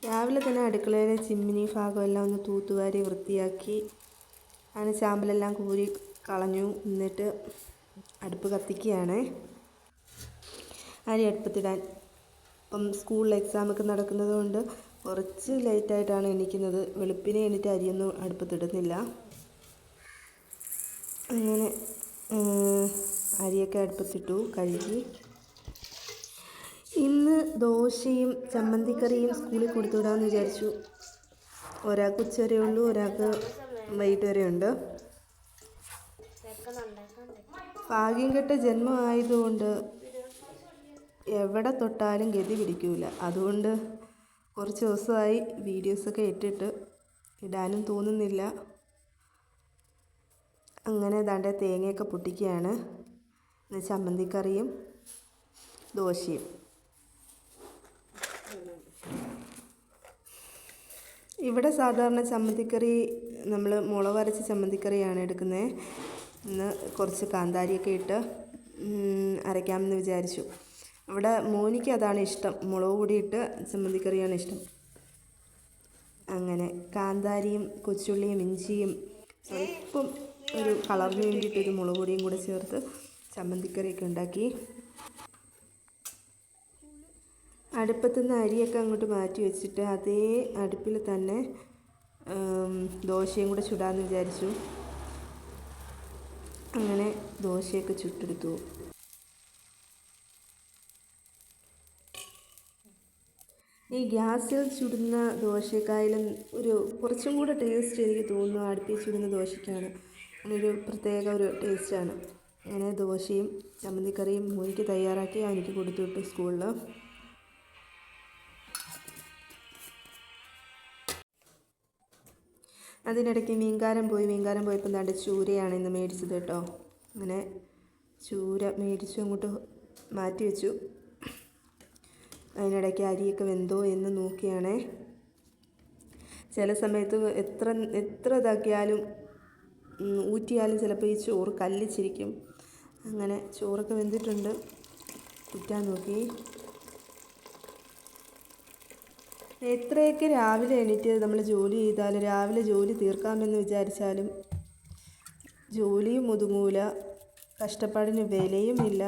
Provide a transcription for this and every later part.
രാവിലെ തന്നെ അടുക്കളയിലെ ചിമ്മിനി ഭാഗമെല്ലാം ഒന്ന് തൂത്തുവാരി വൃത്തിയാക്കി അതിന് ചാമ്പലെല്ലാം കൂരി കളഞ്ഞു. എന്നിട്ട് അടുപ്പ് കത്തിക്കുകയാണ്. അരി അടുപ്പത്തിടാൻ ഇപ്പം സ്കൂളിൽ എക്സാമൊക്കെ നടക്കുന്നത് കൊണ്ട് കുറച്ച് ലേറ്റായിട്ടാണ് എണീക്കുന്നത്. വെളുപ്പിനെ എണീറ്റ് അരിയൊന്നും അടുപ്പത്തിടുന്നില്ല. അങ്ങനെ അരിയൊക്കെ അടുപ്പത്തിട്ടു കഴുകി. ഇന്ന് ദോശയും ചമ്മന്തിക്കറിയും സ്കൂളിൽ കൊടുത്തുവിടാമെന്ന് വിചാരിച്ചു. ഒരാൾക്ക് ഉച്ചവരെ ഉള്ളൂ, ഒരാൾക്ക് വൈകിട്ട് വരെ ഉണ്ട്. ഭാഗ്യം കെട്ട ജന്മമായതുകൊണ്ട് എവിടെ തൊട്ടാലും ഗതി പിടിക്കില്ല. അതുകൊണ്ട് കുറച്ച് ദിവസമായി വീഡിയോസൊക്കെ ഇട്ടിട്ട് ഇടാനും തോന്നുന്നില്ല. അങ്ങനെ ദാണ്ടെ തേങ്ങയൊക്കെ പൊട്ടിക്കുകയാണ്. ചമ്മന്തിക്കറിയും ദോശയും. ഇവിടെ സാധാരണ ചമ്മന്തിക്കറി നമ്മൾ മുളക് അരച്ച ചമ്മന്തിക്കറിയാണ് എടുക്കുന്നത്. ഇന്ന് കുറച്ച് കാന്താരിയൊക്കെ ഇട്ട് അരയ്ക്കാമെന്ന് വിചാരിച്ചു. ഇവിടെ മോനിക്ക് അതാണ് ഇഷ്ടം, മുളക് പൊടി ഇട്ട് ചമ്മന്തിക്കറിയാണ് ഇഷ്ടം. അങ്ങനെ കാന്താരിയും കൊച്ചുള്ളിയും ഇഞ്ചിയും സ്വല്പം ഒരു കളറിന് വേണ്ടിയിട്ടൊരു മുളക് പൊടിയും കൂടെ ചേർത്ത് ചമ്മന്തിക്കറിയൊക്കെ ഉണ്ടാക്കി. അടുപ്പത്തു നിന്ന് അരിയൊക്കെ അങ്ങോട്ട് മാറ്റി വെച്ചിട്ട് അതേ അടുപ്പിൽ തന്നെ ദോശയും കൂടെ ചുടാമെന്ന് വിചാരിച്ചു. അങ്ങനെ ദോശയൊക്കെ ചുട്ടെടുത്തു. ഈ ഗ്യാസിൽ ചുടുന്ന ദോശക്കായാലും കുറച്ചും കൂടെ ടേസ്റ്റ് എനിക്ക് തോന്നുന്നു അടുപ്പിൽ ചുടുന്ന ദോശയ്ക്കാണ്. അങ്ങനൊരു പ്രത്യേക ഒരു ടേസ്റ്റാണ്. അങ്ങനെ ദോശയും ചമ്മന്തിക്കറിയും മോനിക്ക് തയ്യാറാക്കി അവനിക്ക് കൊടുത്തു വിട്ടു സ്കൂളിൽ. അതിനിടയ്ക്ക് മീൻകാരൻ പോയപ്പോൾ എന്താണ്ട് ചൂരയാണ് ഇന്ന് മേടിച്ചത് കേട്ടോ. അങ്ങനെ ചൂര മേടിച്ചു അങ്ങോട്ട് മാറ്റി വെച്ചു. അതിനിടയ്ക്ക് അരിയൊക്കെ വെന്തോ എന്ന് നോക്കിയാണേ. ചില സമയത്ത് എത്ര ഇതാക്കിയാലും ഊറ്റിയാലും ചിലപ്പോൾ ഈ ചോറ് കല്ലിച്ചിരിക്കും. അങ്ങനെ ചോറൊക്കെ വെന്തിട്ടുണ്ട്. ഊറ്റാൻ നോക്കി. എത്രയൊക്കെ രാവിലെ എണീറ്റ് നമ്മൾ ജോലി ചെയ്താലും രാവിലെ ജോലി തീർക്കാമെന്ന് വിചാരിച്ചാലും ജോലിയും ഒതുങ്ങൂല, കഷ്ടപ്പാടിന് വിലയുമില്ല.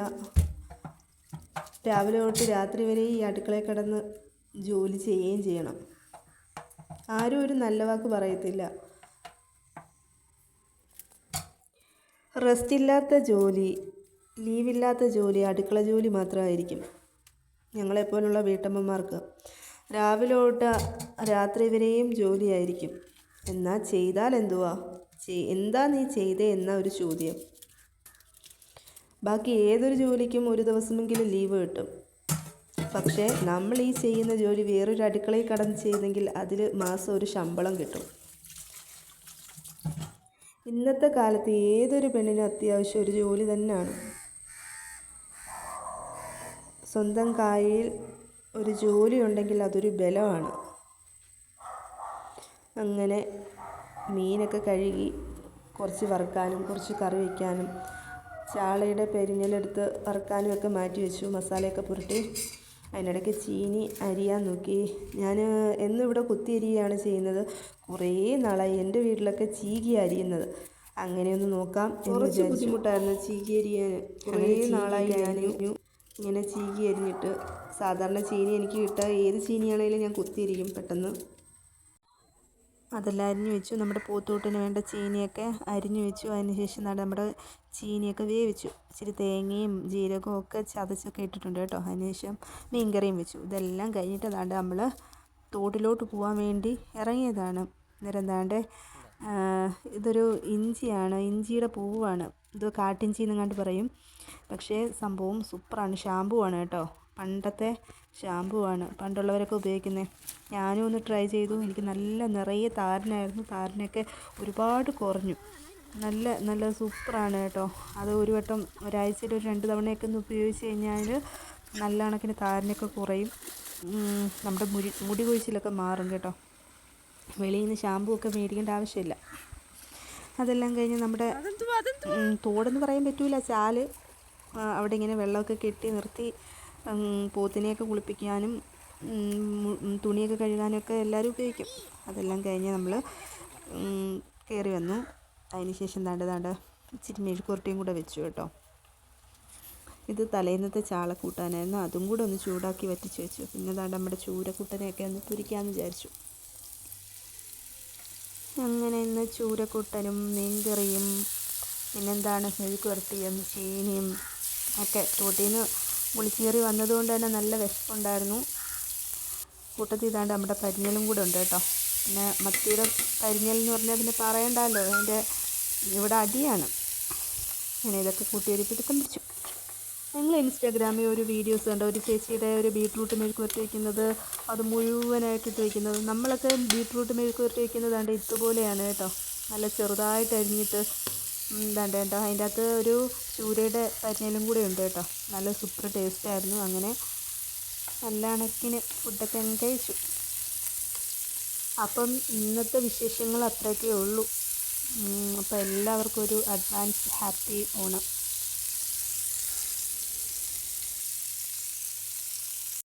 രാവിലെ തൊട്ട് രാത്രി വരെ ഈ അടുക്കളയിൽ കിടന്ന് ജോലി ചെയ്യുകയും ചെയ്യണം. ആരും ഒരു നല്ല വാക്ക് പറയത്തില്ല. റെസ്റ്റ് ഇല്ലാത്ത ജോലി, ലീവില്ലാത്ത ജോലി അടുക്കള ജോലി മാത്രമായിരിക്കും ഞങ്ങളെപ്പോലുള്ള വീട്ടമ്മമാർക്ക്. രാവിലെ തൊട്ട് രാത്രി വരെയും ജോലിയായിരിക്കും. എന്നാൽ ചെയ്താൽ എന്തുവാ, എന്താ നീ ചെയ്തേ എന്ന ഒരു ചോദ്യം. ബാക്കി ഏതൊരു ജോലിക്കും ഒരു ദിവസമെങ്കിലും ലീവ് കിട്ടും. പക്ഷേ നമ്മൾ ഈ ചെയ്യുന്ന ജോലി വേറൊരു അടുക്കളയിൽ കടന്ന് ചെയ്തെങ്കിൽ അതിൽ മാസം ഒരു ശമ്പളം കിട്ടും. ഇന്നത്തെ കാലത്ത് ഏതൊരു പെണ്ണിനും അത്യാവശ്യം ഒരു ജോലി തന്നെയാണ്. സ്വന്തം കായിൽ ഒരു ജോലി ഉണ്ടെങ്കിൽ അതൊരു ബലമാണ്. അങ്ങനെ മീനൊക്കെ കഴുകി കുറച്ച് വറുക്കാനും കുറച്ച് കറി വയ്ക്കാനും ചാളയുടെ പെരിഞ്ഞലെടുത്ത് വറുക്കാനും ഒക്കെ മാറ്റി വെച്ചു. മസാലയൊക്കെ പുരട്ടി. അതിനിടയ്ക്ക് ചീനി അരിയാൻ നോക്കി. ഞാൻ എന്നും ഇവിടെ കുത്തി അരിയാണ് ചെയ്യുന്നത്. കുറേ നാളായി എൻ്റെ വീട്ടിലൊക്കെ ചീകി അരിയുന്നത്. അങ്ങനെയൊന്ന് നോക്കാം എന്ന് വിചാരിച്ചു. കുറച്ച് ബുദ്ധിമുട്ടായിരുന്നു ചീകി അരിയാൻ. കുറേ നാളായി ഞാൻ ഇങ്ങനെ ചീകി അരിഞ്ഞിട്ട്. സാധാരണ ചീനി എനിക്ക് കിട്ടുക ഏത് ചീനിയാണെങ്കിലും ഞാൻ കുത്തി അരിയും പെട്ടെന്ന്. അതെല്ലാം അരിഞ്ഞു വെച്ചു. നമ്മുടെ പോത്തൂട്ടിന് വേണ്ട ചീനിയൊക്കെ അരിഞ്ഞു വെച്ചു. അതിന് ശേഷം നമ്മുടെ ചീനിയൊക്കെ വേവിച്ചു. ഇച്ചിരി തേങ്ങയും ജീരകവും ഒക്കെ ചതച്ചൊക്കെ ഇട്ടിട്ടുണ്ട് കേട്ടോ. അതിന് ശേഷം മീൻകറിയും വെച്ചു. ഇതെല്ലാം കഴിഞ്ഞിട്ട് അതാണ്ട് നമ്മൾ തോട്ടിലോട്ട് പോകാൻ വേണ്ടി ഇറങ്ങിയതാണ്. അന്നേരം എന്താണ്ട് ഇതൊരു ഇഞ്ചിയാണ്, ഇഞ്ചിയുടെ പൂവാണ്. ഇത് കാട്ടിഞ്ചി എന്നെങ്ങാണ്ട് പറയും. പക്ഷേ സംഭവം സൂപ്പറാണ്. ഷാമ്പൂ ആണ് കേട്ടോ. പണ്ടത്തെ ഷാമ്പൂ ആണ് പണ്ടുള്ളവരൊക്കെ ഉപയോഗിക്കുന്നത്. ഞാനും ഒന്ന് ട്രൈ ചെയ്തു. എനിക്ക് നല്ല നിറയെ താരനായിരുന്നു. താരനൊക്കെ ഒരുപാട് കുറഞ്ഞു. നല്ല സൂപ്പറാണ് കേട്ടോ. അത് ഒരു വട്ടം ഒരാഴ്ചയിൽ ഒരു 2 തവണയൊക്കെ ഒന്ന് ഉപയോഗിച്ച് കഴിഞ്ഞാൽ നല്ല കണക്കിന് താരനൊക്കെ കുറയും. നമ്മുടെ മുടി കൊഴിച്ചിലൊക്കെ മാറും കേട്ടോ. വെളിയിൽ നിന്ന് ഷാമ്പൂ ഒക്കെ മേടിക്കേണ്ട ആവശ്യമില്ല. അതെല്ലാം കഴിഞ്ഞ് നമ്മുടെ തോടെന്ന് പറയാൻ പറ്റില്ല, ചാല് അവിടെ ഇങ്ങനെ വെള്ളമൊക്കെ കെട്ടി നിർത്തി പോത്തിനെയൊക്കെ കുളിപ്പിക്കാനും തുണിയൊക്കെ കഴുകാനൊക്കെ എല്ലാവരും ഉപയോഗിക്കും. അതെല്ലാം കഴിഞ്ഞ് നമ്മൾ കയറി വന്നു. അതിന് ശേഷം ദാണ്ട് ഇച്ചിരി മെഴുക്കുവരട്ടിയും കൂടെ വെച്ചു കേട്ടോ. ഇത് തലേന്നത്തെ ചാളക്കൂട്ടാനായിരുന്നു. അതും കൂടെ ഒന്ന് ചൂടാക്കി വറ്റിച്ച് വെച്ചു. പിന്നെ നമ്മുടെ ചൂരക്കൂട്ടനെയൊക്കെ ഒന്ന് പൊരിക്കാമെന്ന് വിചാരിച്ചു. അങ്ങനെ ഇന്ന് ചൂരക്കൂട്ടനും മീൻകറിയും മെഴുക്കുവരട്ടിയും ചീനിയും ഒക്കെ തോട്ടിൽ നിന്ന് പുളിച്ചേറി വന്നതുകൊണ്ട് തന്നെ നല്ല വിശപ്പുണ്ടായിരുന്നു. കൂട്ടത്തിൽ നമ്മുടെ പരിഞ്ഞലും കൂടെ ഉണ്ട് കേട്ടോ. പിന്നെ മത്തിയുടെ പരിഞ്ഞലെന്ന് പറഞ്ഞാൽ പിന്നെ പറയണ്ടല്ലോ, അതിൻ്റെ ഇവിടെ അടിയാണ്. അങ്ങനെ ഇതൊക്കെ കൂട്ടി ഒരു പിടുത്തം പിടിച്ചു. ഞങ്ങൾ ഇൻസ്റ്റാഗ്രാമിൽ ഒരു വീഡിയോസ് കണ്ട ഒരു ചേച്ചിയുടെ ഒരു ബീട്രൂട്ട് മെഴുക്കുവരട്ടി വയ്ക്കുന്നത്, അത് മുഴുവനായിട്ടിട്ട് വയ്ക്കുന്നത്. നമ്മളൊക്കെ ബീട്രൂട്ട് മെഴുക്കുവരട്ടി വയ്ക്കുന്നത് ഇതുപോലെയാണ് കേട്ടോ. നല്ല ചെറുതായിട്ട് അരിഞ്ഞിട്ട് കേട്ടോ. അതിൻ്റെ അകത്ത് ഒരു ചൂരയുടെ പരിഞ്ഞലും കൂടെ ഉണ്ട് കേട്ടോ. നല്ല സൂപ്പർ ടേസ്റ്റായിരുന്നു. അങ്ങനെ നല്ല കണക്കിന് ഫുഡൊക്കെ കഴിച്ചു. അപ്പം ഇന്നത്തെ വിശേഷങ്ങൾ അത്രയൊക്കെ ഉള്ളൂ. അപ്പോൾ എല്ലാവർക്കും ഒരു അഡ്വാൻസ് ഹാപ്പി ഓണം.